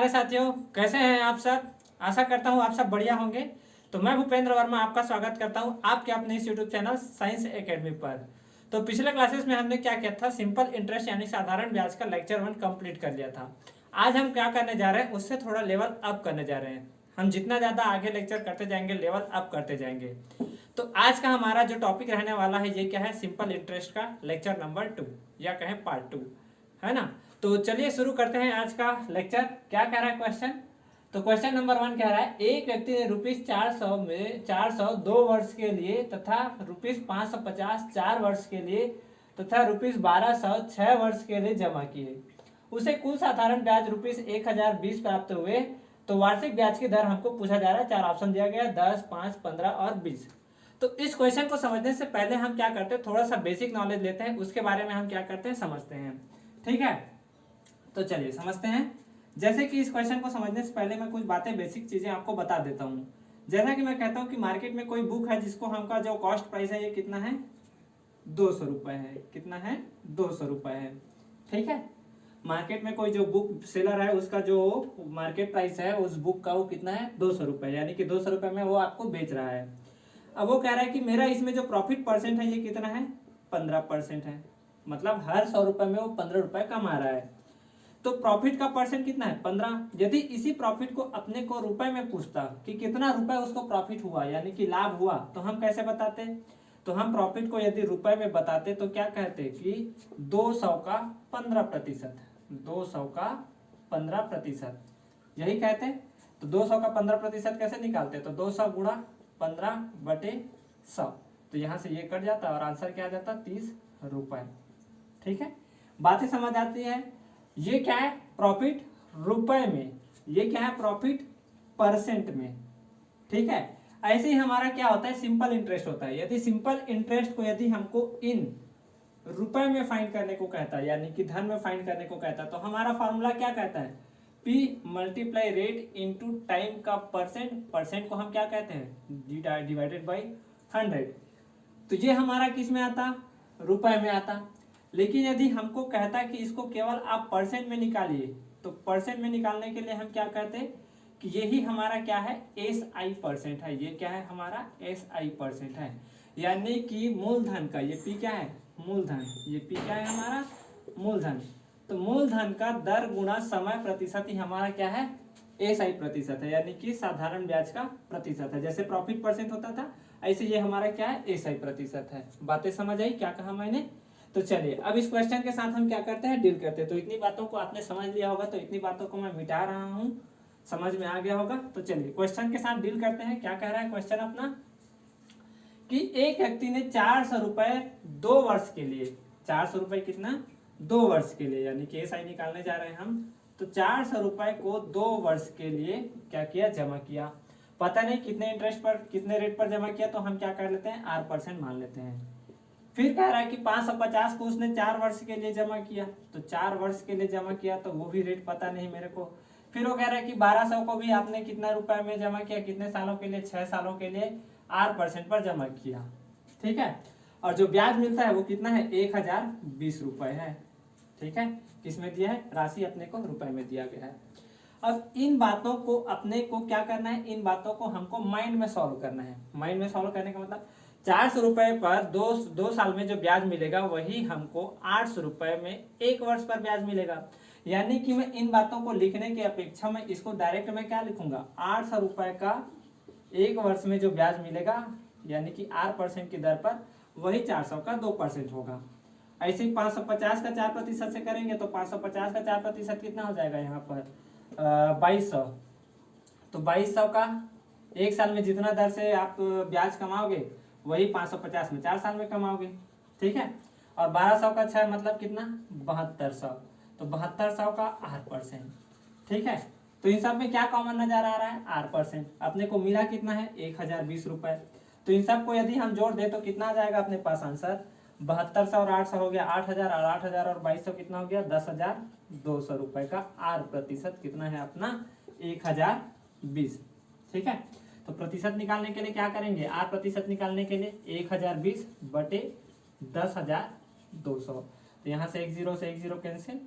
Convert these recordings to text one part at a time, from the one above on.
प्यारे साथियों, कैसे हैं आप सब। आशा करता हूँ आप सब बढ़िया होंगे। तो मैं भूपेंद्र वर्मा आपका स्वागत करता हूँ आपके अपने इस यूट्यूब चैनल साइंस एकेडमी पर। तो पिछले क्लासेस में हमने क्या किया था, सिंपल इंटरेस्ट यानी साधारण ब्याज का लेक्चर 1 कंप्लीट कर लिया था। आज हम क्या करने जा रहे हैं, उससे थोड़ा लेवल अप करने जा रहे हैं। हम जितना ज़्यादा आगे लेक्चर करते जाएंगे लेवल अप करते जाएंगे। तो आज का हमारा जो टॉपिक रहने वाला है ये क्या है, सिंपल इंटरेस्ट का लेक्चर नंबर 2 या कहें पार्ट 2, है ना। तो चलिए शुरू करते हैं आज का लेक्चर। क्या कह रहा है क्वेश्चन, तो क्वेश्चन नंबर 1 कह रहा है, एक व्यक्ति ने ₹400 में 400 2 वर्ष के लिए तथा ₹550 4 वर्ष के लिए तथा ₹1200 6 वर्ष के लिए जमा किए। उसे कुल साधारण ब्याज ₹1020 प्राप्त हुए। तो वार्षिक ब्याज की दर हमको पूछा जा रहा है। 4 ऑप्शन दिया गया, 10, 5, 15 और 20। तो इस क्वेश्चन को समझने से पहले हम क्या करते हैं, थोड़ा सा बेसिक नॉलेज लेते हैं, उसके बारे में हम क्या करते हैं समझते हैं। ठीक है, तो चलिए समझते हैं। जैसे कि इस क्वेश्चन को समझने से पहले मैं कुछ बातें बेसिक चीजें आपको बता देता हूँ। जैसा कि मैं कहता हूँ कि मार्केट में कोई बुक है जिसको हमका जो कॉस्ट प्राइस है ये कितना है, 200 रुपए है। कितना है, 200 रुपए है। ठीक है, मार्केट में कोई जो बुक सेलर है उसका जो मार्केट प्राइस है उस बुक का वो कितना है, 200 रुपए, यानी कि 200 रुपए में वो आपको बेच रहा है। अब वो कह रहा है कि मेरा इसमें जो प्रॉफिट परसेंट है ये कितना है, 15% है। मतलब हर 100 रुपए में वो 15 रुपए कमा रहा है। तो प्रॉफिट का परसेंट कितना है, 15। यदि इसी प्रॉफिट को अपने को रुपए में पूछता कि कितना रुपए उसको प्रॉफिट हुआ यानी कि लाभ हुआ, तो हम कैसे बताते, तो हम प्रॉफिट को यदि रुपए में बताते तो क्या कहते कि 200 का 15%, 200 का 15%, यही कहते। तो 200 का 15% कैसे निकालते, तो 200 गुणा 15/100, तो यहाँ से ये कट जाता और आंसर क्या आ जाता, 30 रुपए। ठीक है, बातें समझ आती है। ये क्या है, प्रॉफिट रुपए में, ये क्या है, प्रॉफिट परसेंट में। ठीक है, ऐसे ही हमारा क्या होता है, सिंपल इंटरेस्ट होता है। यदि सिंपल इंटरेस्ट को यदि हमको इन रुपए में फाइंड करने को कहता है यानी कि धन में फाइंड करने को कहता है, तो हमारा फॉर्मूला क्या कहता है, P multiply rate into time का परसेंट। परसेंट को हम क्या कहते हैं, डिवाइडेड बाई 100। तो ये हमारा किस में आता, रुपए में आता। लेकिन यदि हमको कहता कि इसको केवल आप परसेंट में निकालिए, तो परसेंट में निकालने के लिए हम क्या कहते हैं कि यही हमारा क्या है, SI परसेंट है। ये क्या है हमारा, SI परसेंट है, यानी कि मूलधन का, ये P क्या है, मूलधन, ये P क्या है हमारा, मूलधन। तो मूलधन का दर गुणा समय प्रतिशत ही हमारा क्या है, SI प्रतिशत है, यानी कि साधारण ब्याज का प्रतिशत है। जैसे प्रॉफिट परसेंट होता था ऐसे ये हमारा क्या है, SI प्रतिशत है। बातें समझ आई क्या कहा मैंने। तो चलिए अब इस क्वेश्चन के साथ हम क्या करते हैं, डील करते हैं। तो इतनी बातों को आपने समझ लिया होगा, तो इतनी बातों को मैं मिटा रहा हूँ, समझ में आ गया होगा। तो चलिए क्वेश्चन के साथ डील करते हैं। क्या कह रहा है क्वेश्चन अपना, कि एक व्यक्ति ने 400 रुपए 2 वर्ष के लिए, 400 रुपए कितना, 2 वर्ष के लिए, यानी कि SI निकालने जा रहे हैं हम। तो 400 रुपए को 2 वर्ष के लिए क्या किया, जमा किया। पता नहीं कितने इंटरेस्ट पर, कितने रेट पर जमा किया, तो हम क्या कर लेते हैं, R% मान लेते हैं। फिर कह रहा है कि 550 को उसने 4 वर्ष के लिए जमा किया, तो 4 वर्ष के लिए जमा किया, तो वो भी रेट पता नहीं मेरे को। फिर वो कह रहा है कि 1200 को भी आपने कितना रुपए में जमा किया, कितने सालों के लिए, 6 सालों के लिए, R% पर जमा किया। ठीक है, और जो ब्याज मिलता है वो कितना है, 1020 रुपए है। ठीक है, किसमें दिया है, राशि अपने को रुपए में दिया गया है। अब इन बातों को अपने को क्या करना है, इन बातों को हमको माइंड में सॉल्व करना है। माइंड में सॉल्व करने का मतलब 400 रुपए पर दो साल में जो ब्याज मिलेगा वही हमको 800 रुपए में 1 वर्ष पर ब्याज मिलेगा। यानी कि मैं इन बातों को लिखने की अपेक्षा में इसको डायरेक्ट में क्या लिखूंगा, 800 रुपए का 1 वर्ष में जो ब्याज मिलेगा यानी कि R% की दर पर, वही 400 का 2% होगा। ऐसे ही 550 का 4% से करेंगे तो 550 का 4% कितना हो जाएगा यहाँ पर, 2200। तो 2200 का 1 साल में जितना दर से आप ब्याज कमाओगे वही 550 में 4 साल में कमाओगे। ठीक है, और 1200 का 6 मतलब कितना, 7200। तो 7200 का R%। ठीक है, तो इन सब में क्या कॉमन नजर आ रहा है, R%। अपने को मिला कितना है, 1020 रुपए। तो इन सब को यदि हम जोड़ दे तो कितना आ जाएगा अपने पास आंसर, 7200 और 800 हो गया 8000, और 8000 और 2200 कितना हो गया, 10,200 रुपए का R% कितना है अपना, 1020। ठीक है, तो प्रतिशत निकालने के लिए क्या करेंगे, R% निकालने के लिए 1020 बटे 10,200। तो यहाँ से 1 0 से 1 0 कैंसिल,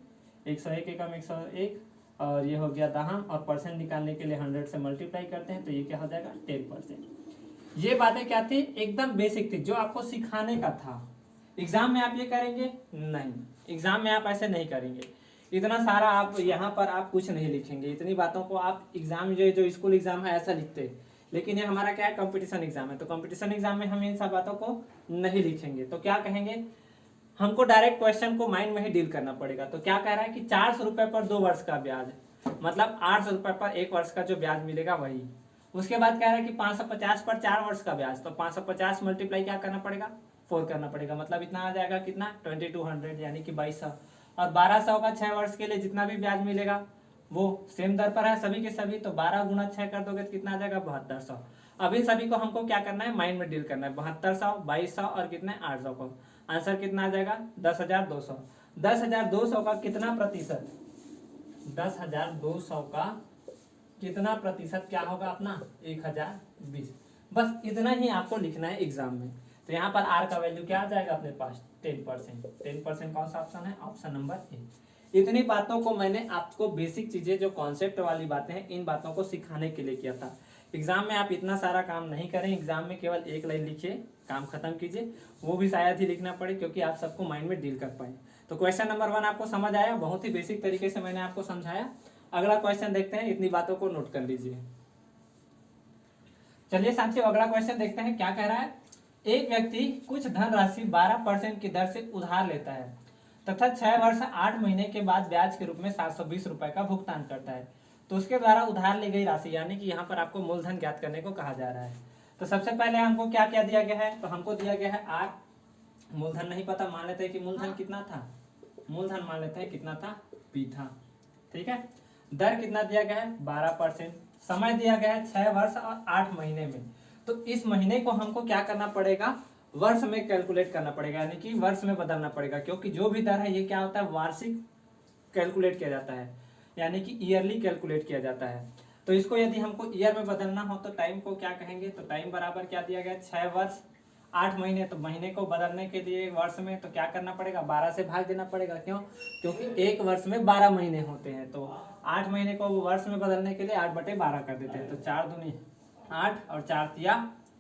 101 एकम 101, और ये हो गया दहम, और परसेंट निकालने के लिए 100 से मल्टीप्लाई करते हैं तो ये क्या हो जाएगा 10%। ये बातें क्या थी, एकदम बेसिक थी, जो आपको सिखाने का था। एग्जाम में आप ये करेंगे नहीं, एग्जाम में आप ऐसे नहीं करेंगे, इतना सारा आप यहाँ पर आप कुछ नहीं लिखेंगे, इतनी बातों को आप एग्जाम जो स्कूल एग्जाम है ऐसा लिखते, लेकिन ये हमारा क्या है, कंपटीशन एग्जाम है, तो कंपटीशन एग्जाम में हम इन सब बातों को नहीं लिखेंगे। तो क्या कहेंगे, हमको डायरेक्ट क्वेश्चन को माइंड में ही डील करना पड़ेगा। तो क्या कह रहा है कि 400 रुपए पर 2 वर्ष का ब्याज, मतलब 800 रुपए पर 1 वर्ष का जो ब्याज मिलेगा वही। उसके बाद कह रहा है कि 550 पर 4 वर्ष का ब्याज, तो 550 मल्टीप्लाई क्या करना पड़ेगा, 4 करना पड़ेगा, मतलब इतना आ जाएगा कितना 2200 यानी कि 2200। और 1200 का 6 वर्ष के लिए जितना भी ब्याज मिलेगा वो सेम दर पर है सभी के सभी, तो 12 गुना 6 कर दोगे तो कितना आ जाएगा 7200। अब इन सभी को हमको क्या करना है, माइंड में डील करना है, 7200, 2200 और कितने 800 को। आंसर कितना आ जाएगा 10,200। 10,200 का कितना प्रतिशत, 10,200 का कितना प्रतिशत क्या होगा अपना 1020। बस इतना ही आपको लिखना है एग्जाम में। तो यहाँ पर आर का वैल्यू क्या आ जाएगा अपने पास 10%। 10% कौन सा ऑप्शन है, ऑप्शन नंबर ए। इतनी बातों को मैंने आपको बेसिक चीजें जो कॉन्सेप्ट वाली बातें हैं इन बातों को सिखाने के लिए किया था। एग्जाम में आप इतना सारा काम नहीं करें, एग्जाम में केवल एक लाइन लिखिए, काम खत्म कीजिए, वो भी शायद ही लिखना पड़े क्योंकि आप सबको माइंड में डील कर पाए। तो क्वेश्चन नंबर 1 आपको समझ आया, बहुत ही बेसिक तरीके से मैंने आपको समझाया। अगला क्वेश्चन देखते हैं, इतनी बातों को नोट कर लीजिए। चलिए साथियों अगला क्वेश्चन देखते हैं क्या कह रहा है। एक व्यक्ति कुछ धनराशि 12% की दर से उधार लेता है तथा 6 वर्ष 8 महीने के बाद ब्याज के रूप में 720 रुपए का भुगतान करता है, तो उसके द्वारा उधार ली गई राशि, यानी कि यहाँ पर आपको मूलधन ज्ञात करने को कहा जा रहा है। तो सबसे पहले हमको क्या क्या दिया गया है, तो हमको दिया गया है आर, मूलधन नहीं पता, मान लेते हैं कि मूलधन कितना था, मूलधन मान लेते हैं कितना था, पी था, ठीक है। दर कितना दिया गया है 12%, समय दिया गया है 6 वर्ष और 8 महीने में। तो इस महीने को हमको क्या करना पड़ेगा, वर्ष में कैलकुलेट करना पड़ेगा, यानी कि वर्ष में बदलना पड़ेगा, क्योंकि जो भी दर है ये क्या होता है वार्षिक कैलकुलेट किया जाता है, यानी कि ईयरली कैलकुलेट किया जाता है। तो इसको यदि हमको ईयर में बदलना हो तो टाइम को क्या कहेंगे, तो टाइम बराबर क्या दिया गया 6 वर्ष 8 महीने, तो महीने को बदलने के लिए वर्ष में तो क्या करना पड़ेगा 12 से भाग देना पड़ेगा। क्यों, क्योंकि एक वर्ष में 12 महीने होते हैं, तो 8 महीने को वर्ष में बदलने के लिए 8/12 कर देते हैं, तो 4 दूनी 8 और 4 तिया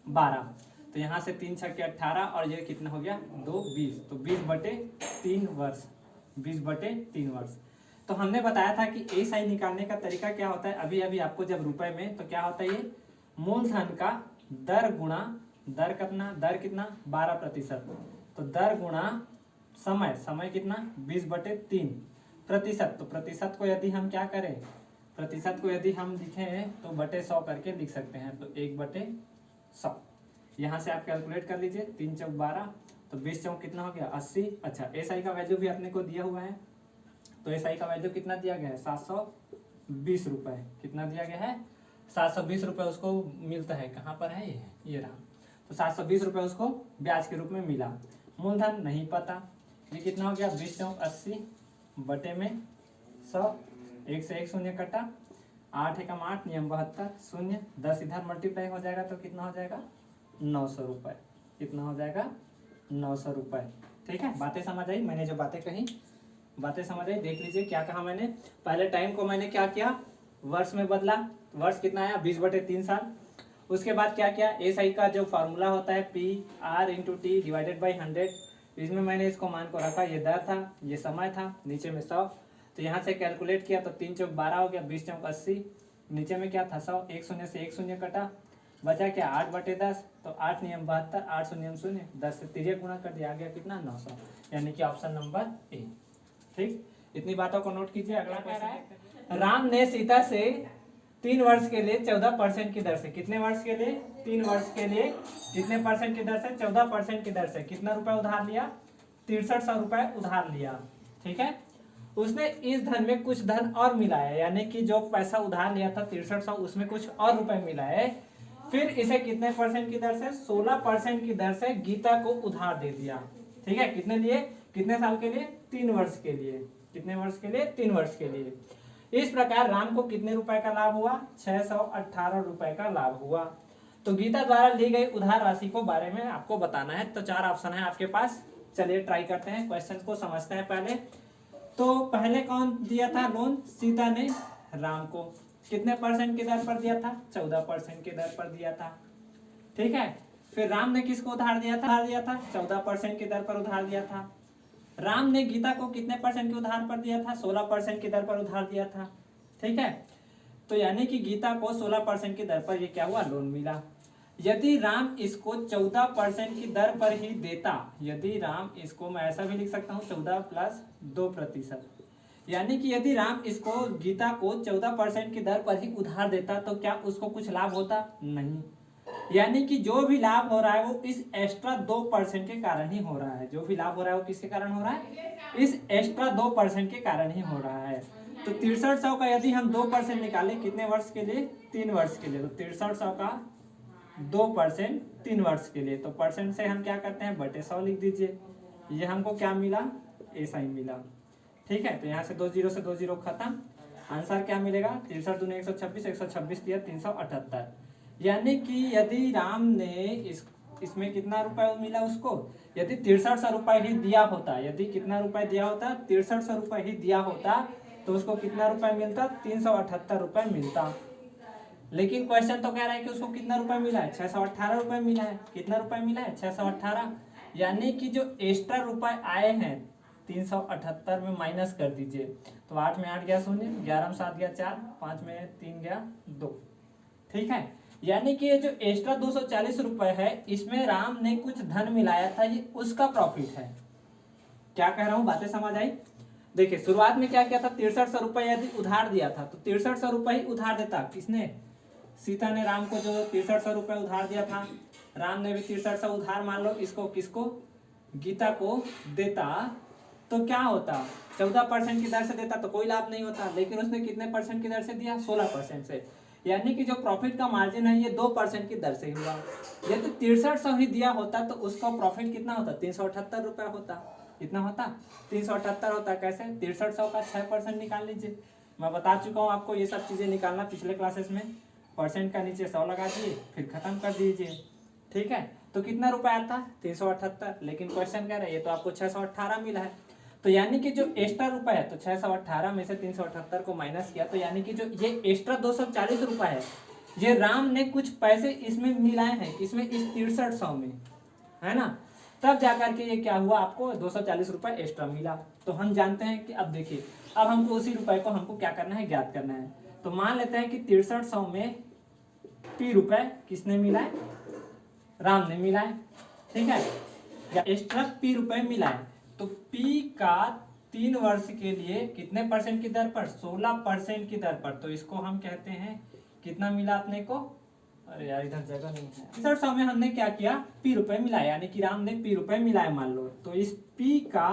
12, तो यहाँ से 3 छक्के 18 और ये कितना हो गया 2 20, तो 20/3 वर्ष, 20/3 वर्ष। तो हमने बताया था कि एसआई निकालने का तरीका क्या होता है, अभी अभी आपको जब रुपए में, तो क्या होता है ये मूलधन का दर गुणा दर कितना 12%, तो दर गुणा समय, समय कितना 20/3 प्रतिशत, तो प्रतिशत को यदि हम क्या करें, प्रतिशत को यदि हम लिखें तो बटे 100 करके लिख सकते हैं, तो 1/100। यहाँ से आप कैलकुलेट कर लीजिए, 3 चौक 12, तो 20 चौक कितना हो गया 80। अच्छा एसआई का वैल्यू भी अपने को दिया हुआ है, तो एसआई का वैल्यू कितना दिया गया है 720 रुपए, कितना दिया गया है 720 रुपए उसको मिलता है, कहाँ पर है ये रहा, तो 720 रुपए उसको ब्याज के रूप में मिला। मूलधन नहीं पता, ये कितना हो गया 20 चौक 80 बटे में 100, 1 से 1 शून्य कटा, 8 एकम 8 नियम 72 शून्य, 10 इधर मल्टीप्लाई हो जाएगा तो कितना हो जाएगा 900 रुपए, कितना हो जाएगा 900 रुपए। ठीक है, बातें समझ आई, मैंने जो बातें कही बातें समझ आई। देख लीजिए क्या कहा मैंने, पहले टाइम को मैंने क्या किया वर्ष में बदला, वर्ष कितना आया 20/3 साल। उसके बाद क्या किया, एसआई का जो फार्मूला होता है P R into T divided by 100, इसमें मैंने इसको मान को रखा, ये दर था ये समय था, नीचे में 100, तो यहाँ से कैलकुलेट किया तो 3 चौक 12 हो गया, 20 चौक 80, नीचे में क्या था 100, 1 शून्य से 1 शून्य कटा, बचा क्या 8/10, तो 8 नियम 72, 8 शून्य शून्य, 10 से 3 गुणा कर दिया, आ गया कितना 900, यानी कि ऑप्शन नंबर ए। ठीक, इतनी बातों को नोट कीजिए। अगला क्वेश्चन है, राम ने सीता से 3 वर्ष के लिए 14% की दर से, कितने वर्ष के लिए 3 वर्ष के लिए कितने परसेंट की दर से 14% की दर से कितना रुपए उधार लिया 6300 रुपए उधार लिया। ठीक है, उसने इस धन में कुछ धन और मिलाया, यानी कि जो पैसा उधार लिया था 6300 उसमें कुछ और रुपए मिलाए, फिर इसे कितने परसेंट की दर से 16% की दर से गीता को उधार दे दिया। ठीक है, कितने लिए, कितने साल के लिए 3 वर्ष के लिए, कितने वर्ष के लिए 3 वर्ष के लिए। इस प्रकार राम को कितने रुपए का लाभ हुआ 618 रुपए का लाभ हुआ। तो गीता द्वारा ली गई उधार राशि को बारे में आपको बताना है। तो 4 ऑप्शन है आपके पास, चलिए ट्राई करते हैं, क्वेश्चन को समझते हैं पहले। तो पहले कौन दिया था लोन? सीता ने राम को। कितने परसेंट की दर पर दिया था? 14% की दर पर दिया था। ठीक है। फिर राम ने किसको उधार दिया था? 14% की दर पर उधार दिया था। राम ने गीता को कितने परसेंट के उधार पर दिया था? 16% की दर पर उधार दिया था। ठीक है। तो यानी कि गीता को 16% की दर पर ये क्या हुआ? लोन मिला। यदि राम इसको 14% की दर पर ही देता, यदि राम इसको, मैं ऐसा भी लिख सकता हूँ 14 प्लस 2%, यानी कि यदि राम इसको गीता को 14% की दर पर ही उधार देता तो क्या उसको कुछ लाभ होता? नहीं। यानी कि जो भी लाभ हो रहा है वो इस एक्स्ट्रा 2% के कारण ही हो रहा है। जो भी लाभ हो रहा है वो किसके कारण हो रहा है? इस एक्स्ट्रा 2% के कारण ही हो रहा है। तो 6300 का यदि हम 2% निकालें कितने वर्ष के लिए? 3 वर्ष के लिए। तो 6300 का 2% 3 वर्ष के लिए। तो परसेंट से हम क्या करते हैं? बटे 100 लिख दीजिए। ये हमको क्या मिला? ऐसा ही मिला। ठीक है। तो यहाँ से 2 जीरो से 2 जीरो खत्म। आंसर क्या मिलेगा? 63 दूनी 126, 126 दिया 378। यानी कि यदि राम ने इसमें कितना रुपए मिला उसको? यदि 6300 रुपए ही दिया होता, यदि कितना रुपए दिया होता? 6300 रुपए ही दिया होता तो उसको कितना रुपए मिलता? 378 रुपए मिलता। लेकिन क्वेश्चन तो कह रहा है कि उसको कितना रुपए मिला है? 618 रुपए मिला है। कितना रुपए मिला है? 618। यानी कि जो एक्स्ट्रा रुपए आए हैं 378 में माइनस कर दीजिए। तो 8 में 8 गया 0, 11 में 7 गया 4, 5 में 3 गया 2। ठीक है। यानी कि ये जो एक्स्ट्रा 240 रुपए है इसमें राम ने कुछ धन मिलाया था, ये उसका प्रॉफिट है। क्या कह रहा हूं? बातें समझ आई? देखिए शुरुआत में क्या किया था? 6300 रुपए यदि उधार दिया था तो 6300 रुपए ही उधार देता। किसने? सीता ने राम को जो 6300 रुपए उधार दिया था, राम ने भी 6300 उधार मान लो इसको, किसको? गीता को देता तो क्या होता? 14% की दर से देता तो कोई लाभ नहीं होता। लेकिन उसने कितने परसेंट की दर से दिया? 16% से। यानी कि जो प्रॉफिट का मार्जिन है ये 2% की दर से हुआ। यदि 6300 ही दिया होता तो उसका प्रॉफिट कितना होता? 378 रुपया होता। कितना होता? 378 होता। कैसे? 6300 का 6% निकाल लीजिए। मैं बता चुका हूँ आपको ये सब चीजें निकालना पिछले क्लासेस में। परसेंट का नीचे 100 लगा दिए, फिर खत्म कर दीजिए। ठीक है। तो कितना रुपया आता? 378। लेकिन क्वेश्चन कह रहा है ये तो आपको 618 मिला है। तो यानी कि जो एक्स्ट्रा रुपए है, तो 618 में से 378 को माइनस किया, तो यानी कि जो ये एक्स्ट्रा 240 रुपए है ये राम ने कुछ पैसे इसमें मिलाए हैं। किसमें? इस 6300 में, है ना। तब जाकर के ये क्या हुआ? आपको 240 रुपए एक्स्ट्रा मिला। तो हम जानते हैं कि अब देखिए, अब हमको उसी रुपए को हमको क्या करना है? ज्ञात करना है। तो मान लेते हैं कि 6300 में पी रुपए किसने मिलाए? राम ने मिलाए। ठीक है। या एक्स्ट्रा पी रुपए मिलाए तो पी का 3 वर्ष के लिए कितने परसेंट की दर पर? 16% की दर पर। तो इसको हम कहते हैं कितना मिला अपने को? अरे यार इधर जगह नहीं है। 6300 में हमने क्या किया? पी रुपए मिलाए, यानी कि राम ने पी रुपए मिलाए मान लो। तो इस पी का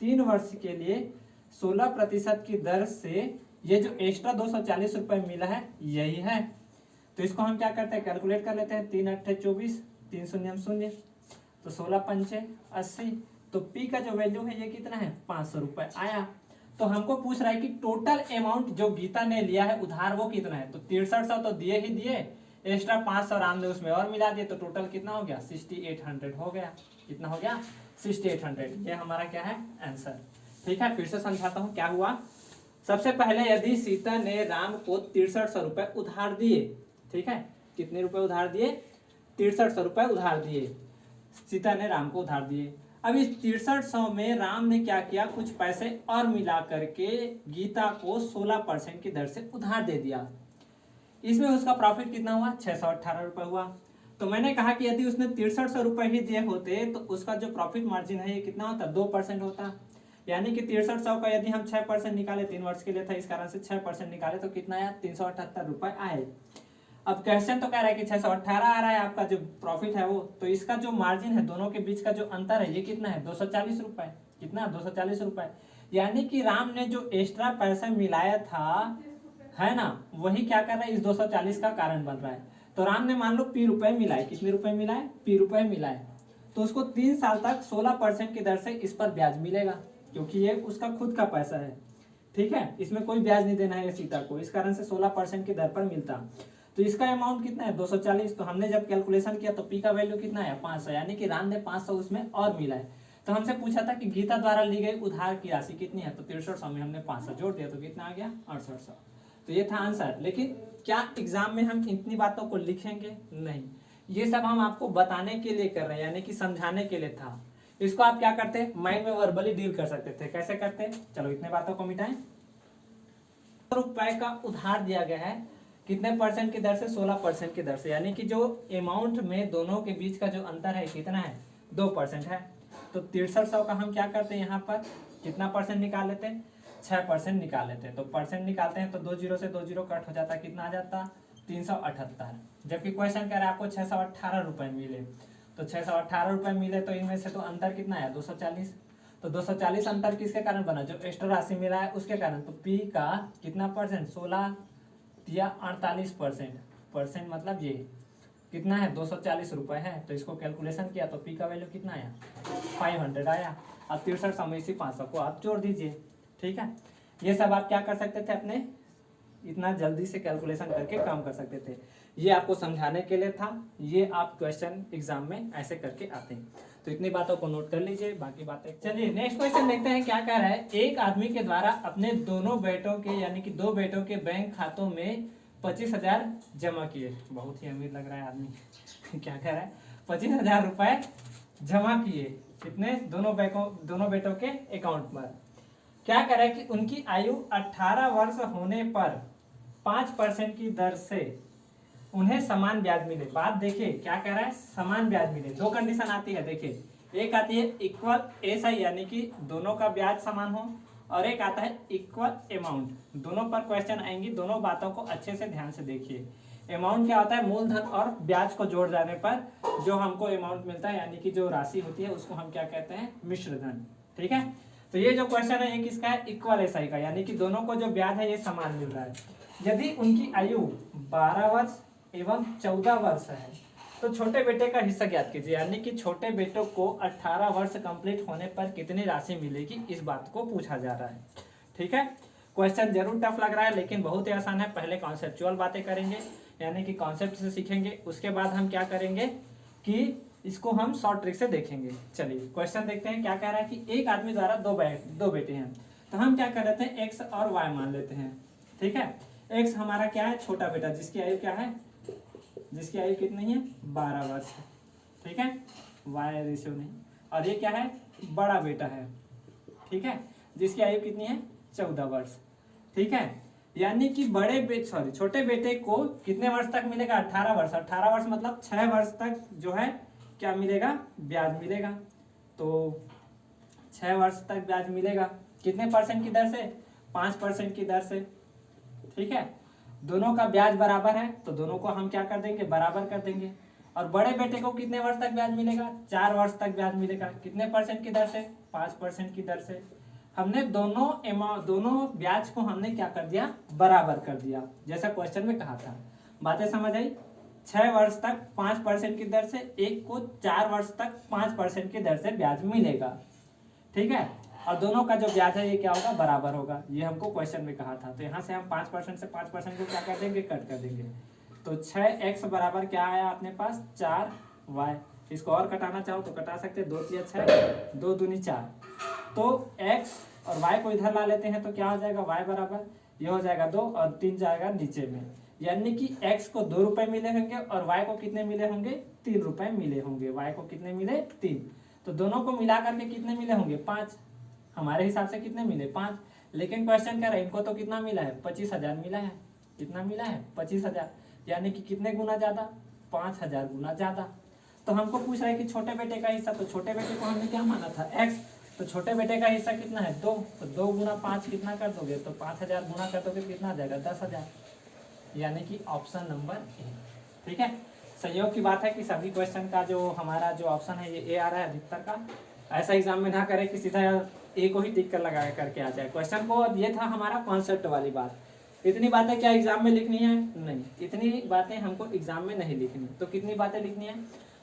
3 वर्ष के लिए 16% की दर से ये जो एक्स्ट्रा 240 रुपए मिला है यही है। तो इसको हम क्या करते हैं? कैलकुलेट कर लेते हैं। 3 8 24, 3 0 0, तो 16 पंचे 80। तो पी का जो वैल्यू है ये कितना है? 500 रुपए आया। तो हमको पूछ रहा है कि टोटल अमाउंट जो गीता ने लिया है उधार वो कितना है? तो 6300 तो दिए ही दिए, एक्स्ट्रा 500 राम ने उसमें और मिला दिए, तो टोटल कितना हो गया? 6800 हो गया। कितना हो गया? 6800। ये हमारा क्या है? आंसर। ठीक है। फिर से समझाता हूँ क्या हुआ। सबसे पहले यदि सीता ने राम को 6300 रुपए उधार दिए, ठीक है, कितने रुपए उधार दिए? 6300 रुपए उधार दिए, सीता ने राम को उधार दिए। अब इस 6300 में राम ने क्या किया? कुछ पैसे और मिला करके गीता को 16% की दर से उधार दे दिया। इसमें उसका प्रॉफिट कितना हुआ? 618 रुपए हुआ। तो मैंने कहा कि यदि उसने 6300 रुपए ही दिए होते तो उसका जो प्रॉफिट मार्जिन है ये कितना होता? 2% होता। यानी कि 6300 का यदि हम 6% निकाले, 3 वर्ष के लिए था इस कारण से 6% निकाले, तो कितना आया? 378 रुपए आए। अब क्वेश्चन तो कह रहा है कि 618 आ रहा है आपका जो प्रॉफिट है वो, तो इसका जो मार्जिन है दोनों के बीच का जो अंतर है ये कितना है? 240 रुपए। कितना? 240 रुपए। यानी कि राम ने जो एक्स्ट्रा पैसा मिलाया था, है ना, वही क्या कर रहा है? इस 240 का कारण बन रहा है। तो राम ने मान लो पी रुपए मिलाए। कितने रुपए मिलाए? पी रुपए मिलाए। तो उसको 3 साल तक 16% की दर से इस पर ब्याज मिलेगा, क्योंकि ये उसका खुद का पैसा है। ठीक है। इसमें कोई ब्याज नहीं देना है सीता को, इस कारण से 16% की दर पर मिलता। तो इसका अमाउंट कितना है? 240। तो हमने जब कैलकुलेशन किया तो पी का वैल्यू कितना है? 500। यानी कि राम ने 500 उसमें और मिला है। तो हमसे पूछा था कि गीता द्वारा ली गई उधार की राशि कितनी है, तो 6300 में हमने 500 जोड़ दिया तो कितना आ गया 6800। तो ये था आंसर। लेकिन क्या एग्जाम में हम इतनी बातों को लिखेंगे? नहीं, ये सब हम आपको बताने के लिए कर रहे हैं, यानी कि समझाने के लिए था। इसको आप क्या करते हैं, माइंड में वर्बली डील कर सकते थे। कैसे करते? चलो इतने बातों को मिटाएं। रुपए का उधार दिया गया है, कितने परसेंट की दर से? 16% की दर से, यानी कि जो अमाउंट में दोनों के बीच का जो अंतर है कितना है? 2% है। तो 6300 का हम क्या करते हैं, यहाँ पर कितना परसेंट निकाल लेते हैं? 6% निकाल लेते हैं। तो परसेंट निकालते हैं तो 2 जीरो से 2 जीरो कट हो जाता है, कितना आ जाता? 378। जबकि क्वेश्चन कह रहा है आपको 618 रुपए मिले, तो 618 रुपए मिले तो इनमें से तो अंतर कितना है? 240। तो 240 अंतर किसके कारण बना? जो एक्स्ट्रा राशि मिला है उसके कारण। तो पी का कितना परसेंट? 16 या 48%। परसेंट मतलब ये कितना है? 240 रुपए है। तो इसको कैलकुलेशन किया तो पी का वैल्यू कितना आया? 500 आया। अब 63 में इसी 500 को आप जोड़ दीजिए। ठीक है, ये सब आप क्या कर सकते थे, अपने इतना जल्दी से कैलकुलेशन करके काम कर सकते थे। ये आपको समझाने के लिए था, ये आप क्वेश्चन एग्जाम में ऐसे करके आते हैं। तो इतनी बातों को नोट कर लीजिए, बाकी बातें। चलिए नेक्स्ट क्वेश्चन देखते हैं क्या कह रहा है। एक आदमी के द्वारा अपने दोनों बेटों के, यानी कि 2 बेटों के बैंक खातों में 25,000 जमा किए। बहुत ही अमीर लग रहा है आदमी क्या कह रहा है? 25,000 रुपए जमा किए। कितने? दोनों बेटों के अकाउंट पर। क्या कह रहा है कि उनकी आयु 18 वर्ष होने पर 5% की दर से उन्हें समान ब्याज मिले। बात देखिए क्या कह रहा है, समान ब्याज मिले। 2 कंडीशन आती है, देखिए एक आती है इक्वल एसआई, यानी कि दोनों का ब्याज समान हो, और एक आता है इक्वल अमाउंट। दोनों पर क्वेश्चन आएंगी, दोनों बातों को अच्छे से ध्यान से देखिए। अमाउंट क्या होता है? मूलधन और ब्याज को जोड़ जाने पर जो हमको अमाउंट मिलता है, यानी कि जो राशि होती है उसको हम क्या कहते हैं? मिश्र धन। ठीक है, तो ये जो क्वेश्चन है ये किसका है? इक्वल एसआई का, यानी कि दोनों को जो ब्याज है ये समान मिल रहा है। यदि उनकी आयु 12 वर्ष एवं 14 वर्ष है तो छोटे बेटे का हिस्सा ज्ञात कीजिए, यानी कि छोटे बेटों को 18 वर्ष कंप्लीट होने पर कितनी राशि मिलेगी, इस बात को पूछा जा रहा है। ठीक है, क्वेश्चन जरूर टफ लग रहा है लेकिन बहुत ही आसान है। पहले कॉन्सेप्चुअल बातें करेंगे, यानी कि कॉन्सेप्ट से सीखेंगे, उसके बाद हम क्या करेंगे कि इसको हम शॉर्ट ट्रिक से देखेंगे। चलिए क्वेश्चन देखते हैं क्या कह रहा है कि एक आदमी द्वारा दो बेटे हैं, तो हम क्या कर लेते हैं? एक्स और वाई मान लेते हैं। ठीक है, एक्स हमारा क्या है? छोटा बेटा, जिसकी आयु क्या है? जिसकी आयु कितनी है? 12 वर्ष। ठीक है, वाई रेशियो नहीं। और ये क्या है? बड़ा बेटा है। ठीक है, जिसकी आयु कितनी है? 14 वर्ष। ठीक है, यानी कि छोटे बेटे को कितने वर्ष तक मिलेगा? 18 वर्ष। 18 वर्ष मतलब 6 वर्ष तक जो है क्या मिलेगा? ब्याज मिलेगा। तो 6 वर्ष तक ब्याज मिलेगा। कितने परसेंट की दर से? 5% की दर से। ठीक है, दोनों का ब्याज बराबर है तो दोनों को हम क्या कर देंगे? बराबर कर देंगे। और बड़े बेटे को कितने वर्ष तक ब्याज मिलेगा? 4 वर्ष तक ब्याज मिलेगा। कितने परसेंट की दर से? 5% की दर से। हमने दोनों ब्याज को हमने क्या कर दिया? बराबर कर दिया, जैसा क्वेश्चन में कहा था। बातें समझ आई? 6 वर्ष तक 5% की दर से, एक को 4 वर्ष तक 5% की दर से ब्याज मिलेगा। ठीक है, और दोनों का जो ब्याज है ये क्या होगा? बराबर होगा। ये हमको क्वेश्चन में कहा था। तो यहाँ से हम 5% से 5% को क्या कर देंगे? कट कर देंगे। तो 6x बराबर क्या आया अपने पास? 4y। इसको और कटाना चाहो तो कटा सकते हैं। 2 तिया 6, 2 दूनी 4। तो x और y को इधर ला लेते हैं तो क्या हो जाएगा? y बराबर ये हो जाएगा 2 और 3 जाएगा नीचे में, यानी कि x को 2 रुपए मिले होंगे और y को कितने मिले होंगे? 3 रुपए मिले होंगे। y को कितने मिले? 3। तो दोनों को मिला करके कितने मिले होंगे? 5। हमारे हिसाब से कितने मिले? 5। लेकिन क्वेश्चन कह रहा है इनको तो कितना मिला है? 25,000 मिला है। कितना मिला है? 25,000, यानी कि कितने गुना ज्यादा? 5,000 गुना ज्यादा। तो हमको पूछ रहा है कि छोटे बेटे का हिस्सा, तो छोटे बेटे को हमने क्या माना था? x। तो छोटे बेटे का हिस्सा कितना है? 2। तो 2 गुना 5 कितना कर दोगे? तो 5,000 गुना कर दोगे कितना आ जाएगा? 10,000, यानी कि ऑप्शन नंबर ए। ठीक है, संयोग की बात है कि सभी क्वेश्चन का जो हमारा जो ऑप्शन है ये ए आ रहा है अधिकतर का। ऐसा एग्जाम में ना करे कि सीधा ए को ही टिक कर लगा करके आ जाए क्वेश्चन को। ये था हमारा कॉन्सेप्ट वाली बात। इतनी बातें क्या एग्जाम में लिखनी है? नहीं, इतनी बातें हमको एग्जाम में नहीं लिखनी। तो कितनी बातें लिखनी है